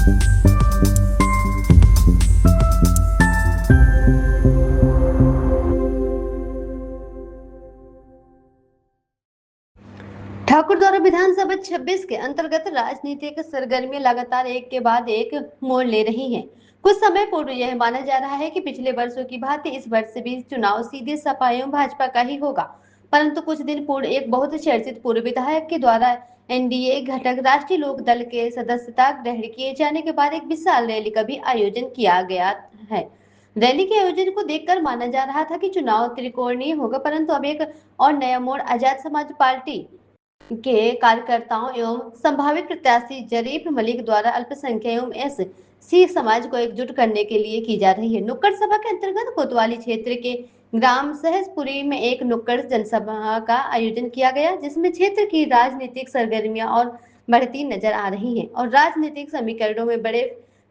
ठाकुरद्वारा विधानसभा 26 के अंतर्गत राजनीतिक सरगर्मियां लगातार एक के बाद एक मोड़ ले रही हैं। कुछ समय पूर्व यह माना जा रहा है कि पिछले वर्षों की भांति इस वर्ष भी चुनाव सीधे सपा एवं भाजपा का ही होगा, परंतु कुछ दिन पूर्व एक बहुत चर्चित पूर्व विधायक के द्वारा एनडीए घटक राष्ट्रीय लोक दल के सदस्यता ग्रहण किए जाने के बाद एक विशाल रैली का भी आयोजन किया गया है। रैली के आयोजन को देखकर माना जा रहा था कि चुनाव त्रिकोणीय होगा, परंतु अब एक और नया मोड़ आजाद समाज पार्टी के कार्यकर्ताओं एवं संभावित प्रत्याशी जरीफ मलिक द्वारा अल्पसंख्यक एवं एससी समाज को एकजुट करने के लिए की जा रही है। नुक्कड़ सभा के अंतर्गत कोतवाली क्षेत्र के ग्राम सहसपुरी में एक नुक्कड़ जनसभा का आयोजन किया गया, जिसमें क्षेत्र की राजनीतिक सरगर्मियां और बढ़ती नजर आ रही हैं और राजनीतिक समीकरणों में बड़े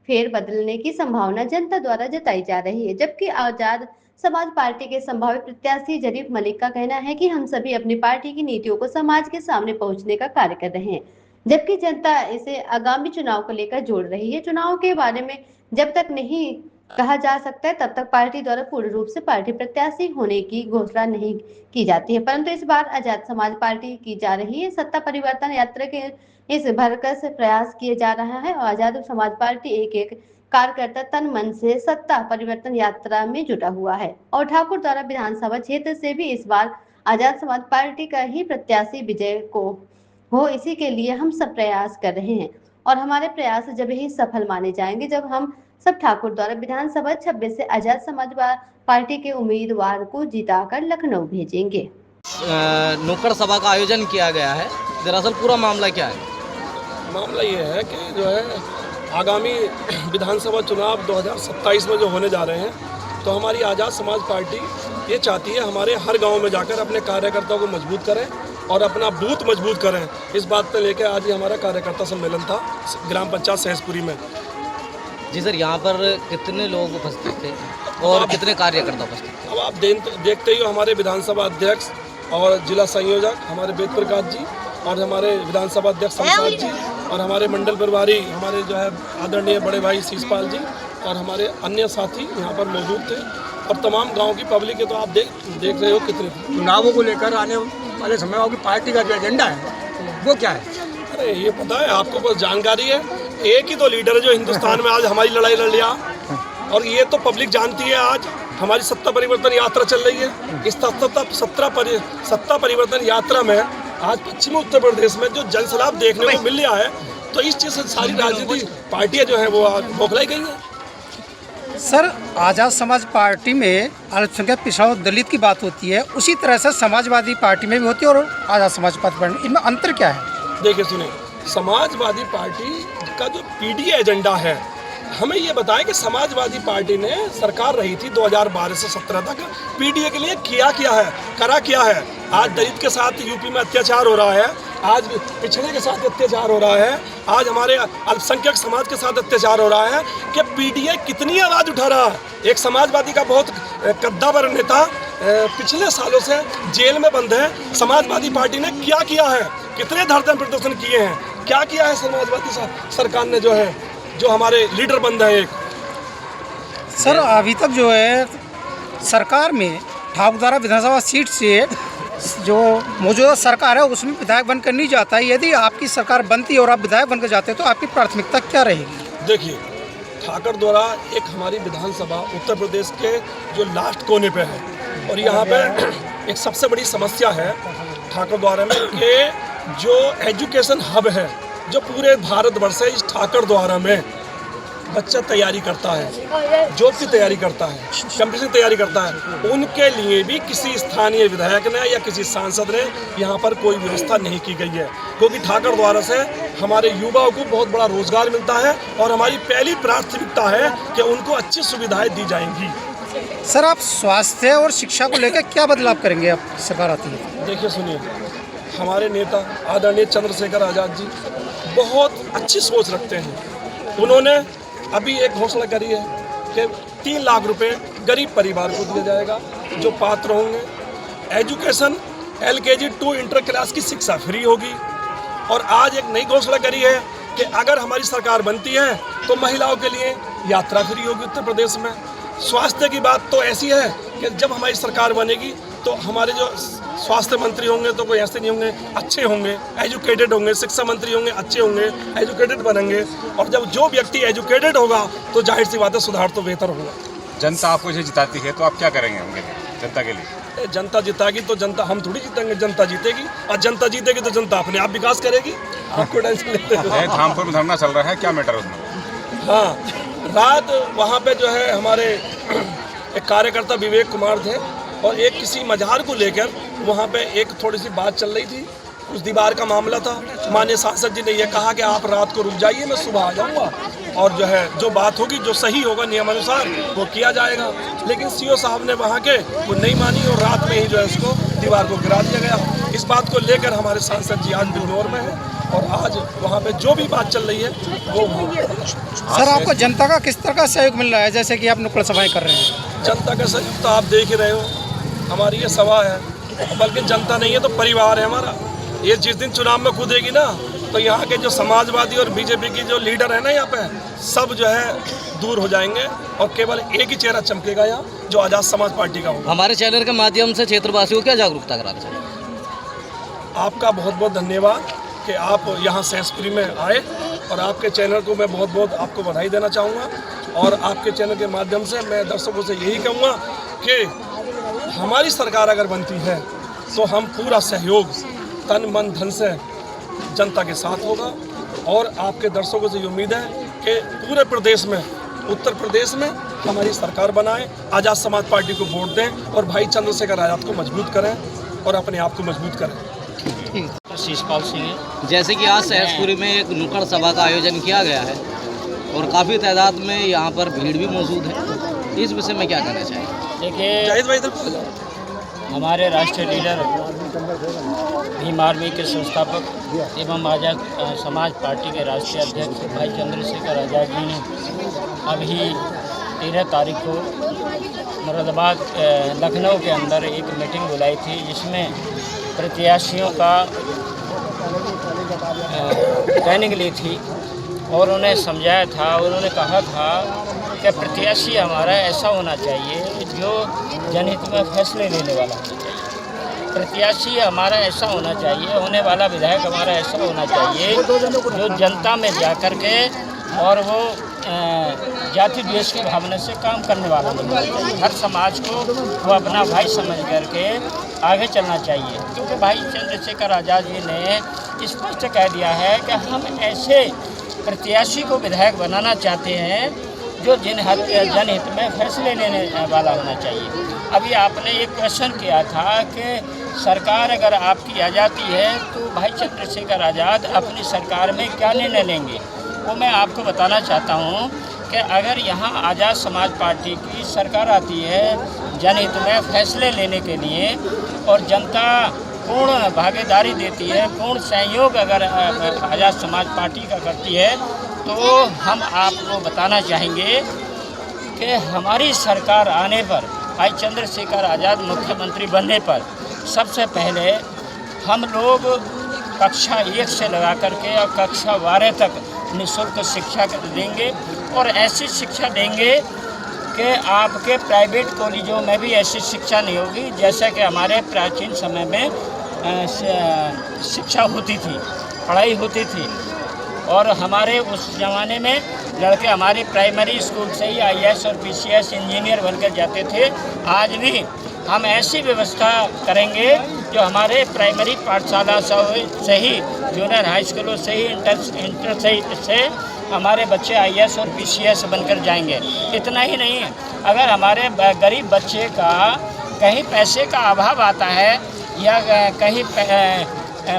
फेर बदलने की संभावना जनता द्वारा जताई जा रही है। जबकि आजाद समाज पार्टी के संभावित प्रत्याशी जरीफ मलिक का कहना है कि हम सभी अपनी पार्टी की नीतियों को समाज के सामने पहुंचने का कार्य कर रहे हैं, जबकि जनता इसे आगामी चुनाव को लेकर जोड़ रही है। चुनाव के बारे में जब तक नहीं कहा जा सकता है, तब तक पार्टी द्वारा पूर्ण रूप से पार्टी प्रत्याशी होने की घोषणा नहीं की जाती है, परंतु इस बार आजाद समाज पार्टी की जा रही है सत्ता परिवर्तन यात्रा के इस भरकस प्रयास किए जा रहा है और आजाद समाज पार्टी एक कार्यकर्ता तन मन से सत्ता परिवर्तन यात्रा में जुटा हुआ है और ठाकुर द्वारा विधानसभा क्षेत्र से भी इस बार आजाद समाज पार्टी का ही प्रत्याशी विजय को हो, इसी के लिए हम सब प्रयास कर रहे हैं और हमारे प्रयास जब ही सफल माने जाएंगे जब हम सब ठाकुर द्वारा विधानसभा 26 से आजाद समाज पार्टी के उम्मीदवार को जिताकर लखनऊ भेजेंगे। नुक्कड़ सभा का आयोजन किया गया है, दरअसल पूरा मामला क्या है? मामला ये है कि जो है आगामी विधानसभा चुनाव 2027 में जो होने जा रहे हैं, तो हमारी आज़ाद समाज पार्टी ये चाहती है हमारे हर गांव में जाकर अपने कार्यकर्ताओं को मजबूत करें और अपना बूथ मजबूत करें। इस बात पर लेकर आज ही हमारा कार्यकर्ता सम्मेलन था ग्राम पंचायत सहसपुरी में। जी सर, यहाँ पर कितने लोग उपस्थित थे और कितने कार्यकर्ता उपस्थित थे? अब आप देखते ही हो, हमारे विधानसभा अध्यक्ष और जिला संयोजक हमारे वेद प्रकाश जी और हमारे विधानसभा अध्यक्ष शमशाद जी और हमारे मंडल प्रभारी हमारे जो है आदरणीय बड़े भाई शीशपाल जी और हमारे अन्य साथी यहाँ पर मौजूद थे और तमाम गांव की पब्लिक है। तो आप देख रहे हो कितने चुनावों को लेकर आने वाले समय आपकी पार्टी का जो एजेंडा है वो क्या है? अरे ये पता है आपको, बस जानकारी है, एक ही तो लीडर है जो हिंदुस्तान में आज हमारी लड़ाई लड़ लिया और ये तो पब्लिक जानती है। आज हमारी सत्ता परिवर्तन यात्रा चल रही है। इस सत्ता परिवर्तन यात्रा में आज पश्चिमी उत्तर प्रदेश में जो जनसलाब देखने को मिल रहा है, तो इस चीज़ से सारी राजनीतिक पार्टियां जो है वो आज बौखलाई गई हैं। सर, आज़ाद समाज पार्टी में अल्पसंख्यक पिछड़ा दलित की बात होती है, उसी तरह से समाजवादी पार्टी में भी होती है और आज़ाद समाज पार्टी, इनमें अंतर क्या है? देखिए सुनिए, समाजवादी पार्टी का जो पीडीए एजेंडा है, हमें ये बताया कि समाजवादी पार्टी ने सरकार रही थी 2012 से 17 तक, पीडीए के लिए क्या है। आज दलित के साथ यूपी में अत्याचार हो रहा है, आज पिछड़े के साथ अत्याचार हो रहा है, आज हमारे अल्पसंख्यक समाज के साथ अत्याचार हो रहा है कि पीडीए कितनी आवाज़ उठा रहा है। एक समाजवादी का बहुत कद्दावर नेता पिछले सालों से जेल में बंद है। समाजवादी पार्टी ने क्या किया है, कितने धरना प्रदर्शन किए हैं, क्या किया है समाजवादी सरकार ने, जो हमारे लीडर बंद है एक। सर, अभी तक जो है सरकार में ठाकुर द्वारा विधानसभा सीट से जो मौजूदा सरकार है उसमें विधायक बनकर नहीं जाता है। यदि आपकी सरकार बनती है और आप विधायक बनकर जाते हैं तो आपकी प्राथमिकता क्या रहेगी? देखिए, ठाकुर द्वारा एक हमारी विधानसभा उत्तर प्रदेश के जो लास्ट कोने पे है और यहाँ पे एक सबसे बड़ी समस्या है ठाकुर द्वारा में कि जो एजुकेशन हब है जो पूरे भारतवर्ष से, इस ठाकुर द्वारा में बच्चा तैयारी करता है, जॉब की तैयारी करता है, कंपटीशन तैयारी करता है, उनके लिए भी किसी स्थानीय विधायक ने या किसी सांसद ने यहाँ पर कोई व्यवस्था नहीं की गई है, क्योंकि ठाकुर द्वारा से हमारे युवाओं को बहुत बड़ा रोजगार मिलता है और हमारी पहली प्राथमिकता है कि उनको अच्छी सुविधाएं दी जाएंगी। सर, आप स्वास्थ्य और शिक्षा को लेकर क्या बदलाव करेंगे आप सरकार आती है? देखिए सुनिए, हमारे नेता आदरणीय चंद्रशेखर आज़ाद जी बहुत अच्छी सोच रखते हैं। उन्होंने अभी एक घोषणा करी है कि 3 लाख रुपए गरीब परिवार को दिया जाएगा जो पात्र होंगे। एजुकेशन LKG 2 इंटर क्लास की शिक्षा फ्री होगी और आज एक नई घोषणा करी है कि अगर हमारी सरकार बनती है तो महिलाओं के लिए यात्रा फ्री होगी उत्तर प्रदेश में। स्वास्थ्य की बात तो ऐसी है कि जब हमारी सरकार बनेगी तो हमारे जो स्वास्थ्य मंत्री होंगे तो कोई ऐसे नहीं होंगे, अच्छे होंगे, एजुकेटेड होंगे। शिक्षा मंत्री होंगे, अच्छे होंगे, एजुकेटेड बनेंगे। और जब जो व्यक्ति एजुकेटेड होगा तो जाहिर सी बात है सुधार तो बेहतर होगा। जनता आपको जो जिताती है तो आप क्या करेंगे उनके लिए, जनता के लिए? जनता जिताएगी तो जनता, हम थोड़ी जीतेंगे, जनता जीतेगी। और जनता जीतेगी तो जनता अपने आप विकास करेगी। आपको टेंशन लेते हैं। धामपुर में धरना चल रहा है, क्या मैटर उसमें? हाँ, रात वहाँ पे जो है हमारे एक कार्यकर्ता विवेक कुमार थे और एक किसी मजार को लेकर वहाँ पे एक थोड़ी सी बात चल रही थी। उस दीवार का मामला था। माननीय सांसद जी ने यह कहा कि आप रात को रुक जाइए, मैं सुबह आ जाऊँगा और जो है जो बात होगी, जो सही होगा नियमानुसार वो किया जाएगा। लेकिन सीओ साहब ने वहाँ के वो नहीं मानी और रात में ही जो है उसको दीवार को गिरा दिया गया। इस बात को लेकर हमारे सांसद जी आज बिजनौर में हैं और आज वहाँ पे जो भी बात चल रही है वो सर आपको जनता का किस तरह का सहयोग मिल रहा है, जैसे कि आप नुक्कड़ सभाएं कर रहे हैं? जनता का सहयोग तो आप देख ही रहे हो, हमारी ये सभा है, बल्कि जनता नहीं है तो परिवार है हमारा। ये जिस दिन चुनाव में कूदेगी ना तो यहाँ के जो समाजवादी और बीजेपी की जो लीडर है ना यहाँ पे सब जो है दूर हो जाएंगे और केवल एक ही चेहरा चमकेगा यहाँ, जो आज़ाद समाज पार्टी का होगा। हमारे चैनल के माध्यम से क्षेत्रवासियों को क्या जागरूकता कराना चाहिए? आपका बहुत बहुत धन्यवाद कि आप यहाँ सहसपुरी में आए और आपके चैनल को मैं बहुत बहुत आपको बधाई देना चाहूँगा। और आपके चैनल के माध्यम से मैं दर्शकों से यही कहूँगा कि हमारी सरकार अगर बनती है तो हम पूरा सहयोग तन मन धन से जनता के साथ होगा। और आपके दर्शकों से ये उम्मीद है कि पूरे प्रदेश में, उत्तर प्रदेश में हमारी सरकार बनाएं, आज़ाद समाज पार्टी को वोट दें और भाई चंद्रशेखर आज़ाद को मजबूत करें और अपने आप को मजबूत करें। शीशपाल सिंह। जैसे कि आज सहसपुरी में एक नुक्कड़ सभा का आयोजन किया गया है और काफ़ी तादाद में यहाँ पर भीड़ भी मौजूद है, इस विषय में क्या कहना चाहिए? देखिए, हमारे राष्ट्रीय लीडर भीम आर्मी के संस्थापक एवं आज़ाद समाज पार्टी के राष्ट्रीय अध्यक्ष भाई चंद्रशेखर आज़ाद जी ने अभी 13 तारीख को मुरादाबाद लखनऊ के अंदर एक मीटिंग बुलाई थी, जिसमें प्रत्याशियों का ट्रेनिंग ली थी और उन्हें समझाया था। उन्होंने कहा था कि प्रत्याशी हमारा ऐसा होना चाहिए जो जनहित में फैसले लेने वाला होना चाहिए। प्रत्याशी हमारा ऐसा होना चाहिए, होने वाला विधायक हमारा ऐसा होना चाहिए जो जनता में जा कर के और वो जाति द्वेष की भावना से काम करने वाला होना चाहिए। हर समाज को वो अपना भाई समझ करके आगे चलना चाहिए, क्योंकि भाई चंद्रशेखर आज़ाद जी ने स्पष्ट कह दिया है कि हम ऐसे प्रत्याशी को विधायक बनाना चाहते हैं जो जनहित में फैसले लेने वाला होना चाहिए। अभी आपने एक क्वेश्चन किया था कि सरकार अगर आपकी आ जाती है तो भाई चंद्रशेखर आज़ाद अपनी सरकार में क्या निर्णय लेंगे, वो मैं आपको बताना चाहता हूँ कि अगर यहाँ आज़ाद समाज पार्टी की सरकार आती है जनहित में फैसले लेने के लिए और जनता पूर्ण भागीदारी देती है, पूर्ण सहयोग अगर आज़ाद समाज पार्टी का करती है, तो हम आपको बताना चाहेंगे कि हमारी सरकार आने पर, भाई चंद्रशेखर आज़ाद मुख्यमंत्री बनने पर, सबसे पहले हम लोग कक्षा 1 से लगा करके और कक्षा 12 तक निःशुल्क शिक्षा देंगे और ऐसी शिक्षा देंगे कि आपके प्राइवेट कॉलेजों में भी ऐसी शिक्षा नहीं होगी जैसा कि हमारे प्राचीन समय में शिक्षा होती थी, पढ़ाई होती थी। और हमारे उस ज़माने में लड़के हमारे प्राइमरी स्कूल से ही IAS और PCS इंजीनियर बनकर जाते थे। आज भी हम ऐसी व्यवस्था करेंगे जो हमारे प्राइमरी पाठशाला से ही, जूनियर हाई स्कूलों से ही, इंटर से हमारे बच्चे IAS और PCS बनकर जाएंगे। इतना ही नहीं, अगर हमारे गरीब बच्चे का कहीं पैसे का अभाव आता है या कहीं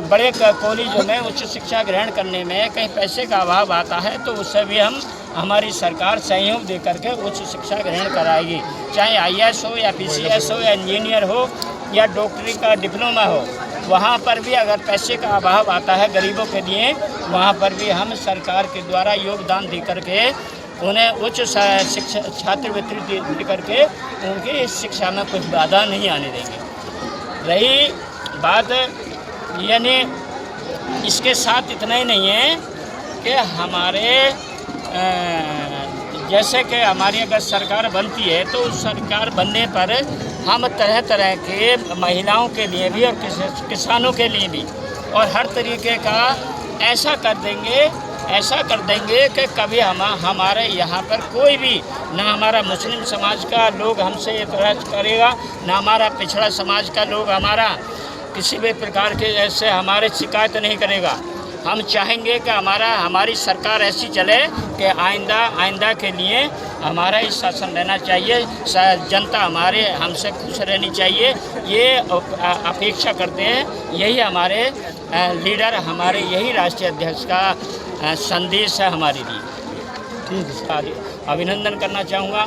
बड़े कॉलेजों में उच्च शिक्षा ग्रहण करने में कहीं पैसे का अभाव आता है तो उससे भी हमारी सरकार सहयोग दे करके उच्च शिक्षा ग्रहण कराएगी। चाहे IAS हो या PCS हो या इंजीनियर हो या डॉक्टरी का डिप्लोमा हो, वहाँ पर भी अगर पैसे का अभाव आता है गरीबों के लिए, वहाँ पर भी हम सरकार के द्वारा योगदान दे करके उन्हें उच्च शिक्षा छात्रवृत्ति दे करके उनकी शिक्षा में कुछ बाधा नहीं आने देंगे। रही बात, यानी इसके साथ इतना ही नहीं है कि हमारे जैसे कि हमारी अगर सरकार बनती है तो उस सरकार बनने पर हम तरह तरह के महिलाओं के लिए भी और किसानों के लिए भी और हर तरीके का ऐसा कर देंगे कि कभी हमारे यहाँ पर कोई भी ना हमारा मुस्लिम समाज का लोग हमसे एतराज़ करेगा, ना हमारा पिछड़ा समाज का लोग हमारा किसी भी प्रकार के ऐसे हमारे शिकायत नहीं करेगा। हम चाहेंगे कि हमारी सरकार ऐसी चले कि आइंदा के लिए हमारा ही शासन रहना चाहिए, जनता हमारे हमसे खुश रहनी चाहिए, ये अपेक्षा करते हैं। यही हमारे लीडर, हमारे यही राष्ट्रीय अध्यक्ष का संदेश है हमारे लिए। अभिनंदन करना चाहूँगा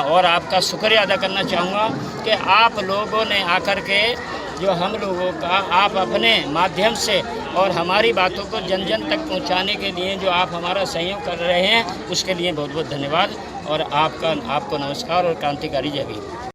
और आपका शुक्रिया अदा करना चाहूँगा कि आप लोगों ने आकर के जो हम लोगों का आप अपने माध्यम से और हमारी बातों को जन जन तक पहुंचाने के लिए जो आप हमारा सहयोग कर रहे हैं उसके लिए बहुत बहुत धन्यवाद और आपको नमस्कार और क्रांतिकारी जय भीम।